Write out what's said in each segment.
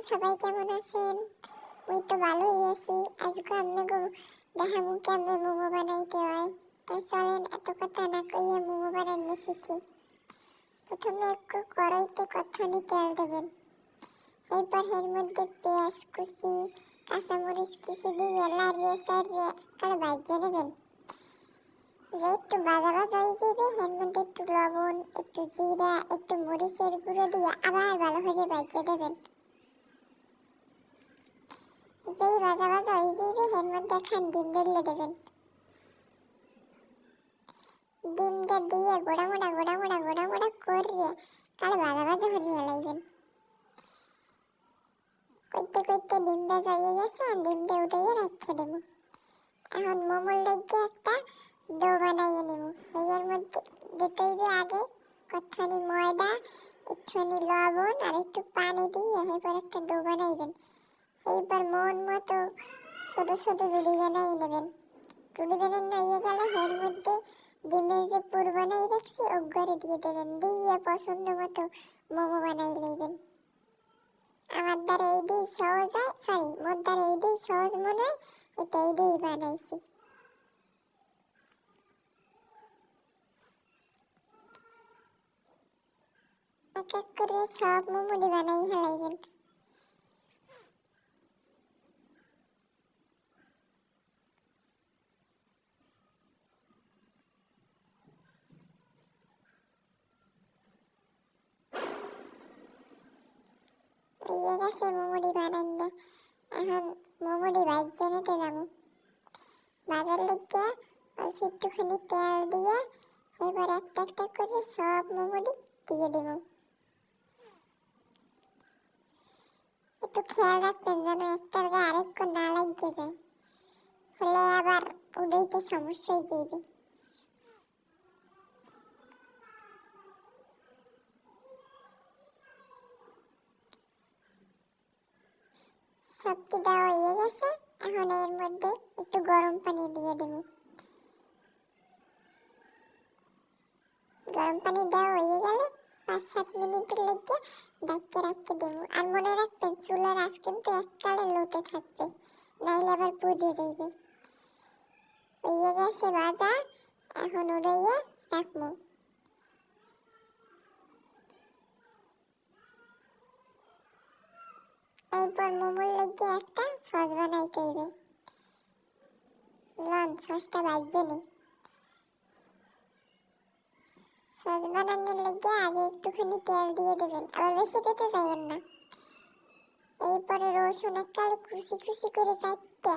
সবাই কেমন আছেন? মুই তো ভালোই আছি। আজকে আপনাকে দেখামু কেমনে মোমো বানাইতে হয়। তো চলেন এত কথা না কইয়ে মোমো বানাইতে শিখি। প্রথমে একটু কড়াইতে কতখানি তেল দেবেন। এরপর এর মধ্যে পেঁয়াজ কুচি, কাঁচামরিচ কুচি দিয়ে লাড়িয়ে চাড়িয়ে একটু ভাজতে দেবেন। যে একটু ভাজা ভাজা হয়ে যাবে এর মধ্যে একটু লবণ, একটু জিরা, একটু মরিচের গুঁড়ো দিয়ে আবার ভালো করে ভাজতে দেবেন। যেই ভাজা ভাজা হয়ে যাবে এর মধ্যে একখান ডিম ঢেলে দেবেন। ডিমটা দিয়ে গোড়া মোড়া করিয়ে কালে ভাজা ভাজা হয়ে লাইবেন। করতে করতে ডিম ভাজা হয়ে গেছে, ডিমটা উঠাইয়ে রেখে দেবো। এখন মোমোর লেগে একটা ডো বানাইয়ে নেব। এর মধ্যে দিতে হইবে আগে কতখানি ময়দা, একটুখানি লবণ আর একটু পানি দিয়ে এরপর একটা ডো বানাইবেন। এইবার মন মতো ছোট ছোট রুটি বানাই নেবেন। রুটি বানানো হয়ে গেলে এর মধ্যে ডিমের যে পুর বানাই রাখছি ওগুলো দিয়ে দেবেন। দিয়ে পছন্দ মতো মোমো বানাই লইবেন। আমার দ্বারা এইটাই সহজ হয়, মোর দ্বারা এইটাই সহজ মনে হয়, এটা এইটাই বানাইছি। এক এক করে সব মোমোটি বানাই হেলাইবেন। হয়ে গেছে মোমোটি বানাইলে। এখন মোমোটি ভাজতে নিতে যাবো। ভাজার লেগে অল্প একটুখানি তেল দিয়ে এবার একটা একটা করে সব মোমোটি দিয়ে দেব। একটু খেয়াল রাখবেন যেন একটার গায়ে আরেকটা না লাগিয়ে যায়, তাহলে আবার উড়াইতে সমস্যা হয়ে যাবে। সবটি দেওয়া হয়ে গেছে। এখন এর মধ্যে একটু গরম পানি দিয়ে দেব। গরম পানি দেওয়া হয়ে গেলে 5-7 মিনিটের লেগে ঢাকিয়ে রাখতে দেব। আর মনে রাখবেন চুলার আঁচ কিন্তু এককালে লোতে থাকবে, নাইলে আবার পুড়ে যাইবে। হয়ে গেছে ভাজা, এখন উড়াইয়ে রাখবো। এরপর মোমোর লেগে একটা সস বানাইতে হইবে। সসটা ভাজতে নেই। সস বানানোর লেগে আগে একটুখানি তেল দিয়ে দেবেন, আবার বেশি দিতে চাইয়েন না। এরপরে রসুন এককালে কুচি কুচি করে কাটতে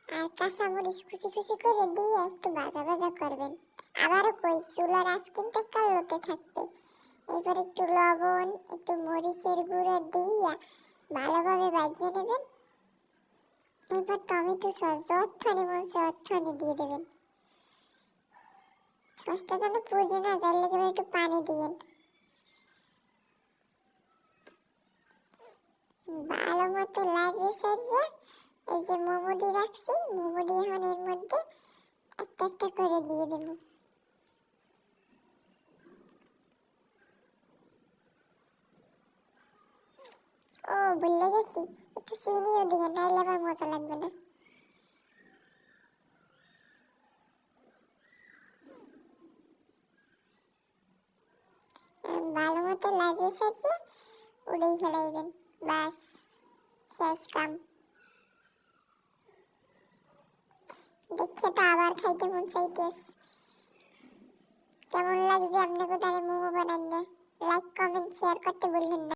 আর কাঁচামরিচ কুচি কুচি করে দিয়ে একটু ভাজা ভাজা করবেন। আবারও কই চুলার আঁচ কিন্তু এককাল লোতে থাকবে। এরপর একটু লবণ, একটু মরিচের গুঁড়ো দিয়ে ভালোভাবে ভাজিয়ে নেবেন। এরপর টমেটো সস যতখানি মনে অতখানি দিয়ে দেবেন। সসটা যেন পুড়ে না যায় লেগে একটু পানি দিয়েন। ভালো মতো লাগিয়ে সাজিয়ে এই যে মোমোটি রাখছি, মোমোটি এখন এর মধ্যে একটা একটা করে দিয়ে দেব। ও ভুলে গেছি, একটু চিনিও দিয়ে, নাইলে আবার মজা লাগবে না। ভালো মতো লাগিয়ে সাজিয়ে উড়েই খেলাইবেন। বাস শেষ কাম। দেখছে তো আবার খাইতে মন চাইতেছে। কেমন লাগছে আপনাকে তারে মোমো বানাইলে? লাইক কমেন্ট শেয়ার করতে ভুলবেন না।